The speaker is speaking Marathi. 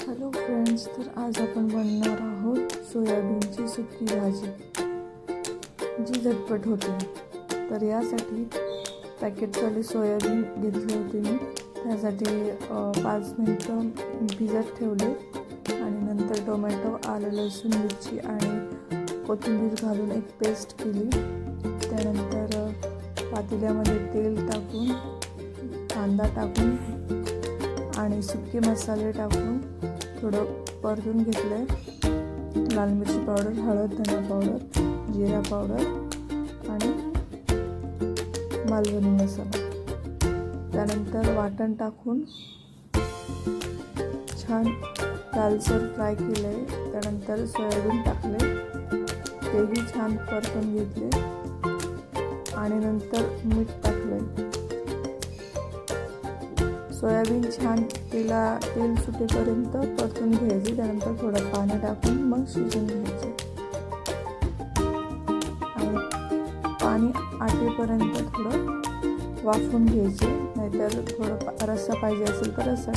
हॅलो फ्रेंड्स, तर आज आपण बनवणार आहोत सोयाबीनची सुकी भाजी जी झटपट होते. तर यासाठी पॅकेटवाले सोयाबीन घेतले होते मी. त्यासाठी 5 मिनिटं भिजत ठेवले आणि नंतर टोमॅटो, आलं, लसूण, मिरची आणि कोथिंबीर घालून एक पेस्ट केली. त्यानंतर पातेल्यामध्ये तेल टाकून, कांदा टाकून आणि सुके मसाले टाकून थोडं परतून घेतले. लाल मिरची पावडर, हळद, धना पावडर, जिरा पावडर आणि मालवणी मसाला. त्यानंतर वाटण टाकून छान लालसर फ्राय केले. त्यानंतर सोयाबीन टाकले, तेही छान परतून घेतले आणि नंतर मीठ टाकले. सोयाबीन छान तेल सुटेपर्यंत परतून घ्यायचे. त्यानंतर थोडं पाणी टाकून मग शिजवून घ्यायचे आणि पाणी आटेपर्यंत थोडं वाफवून घ्यायचे. नाहीतर थोडं रस्सा पाहिजे असेल तर रस्सा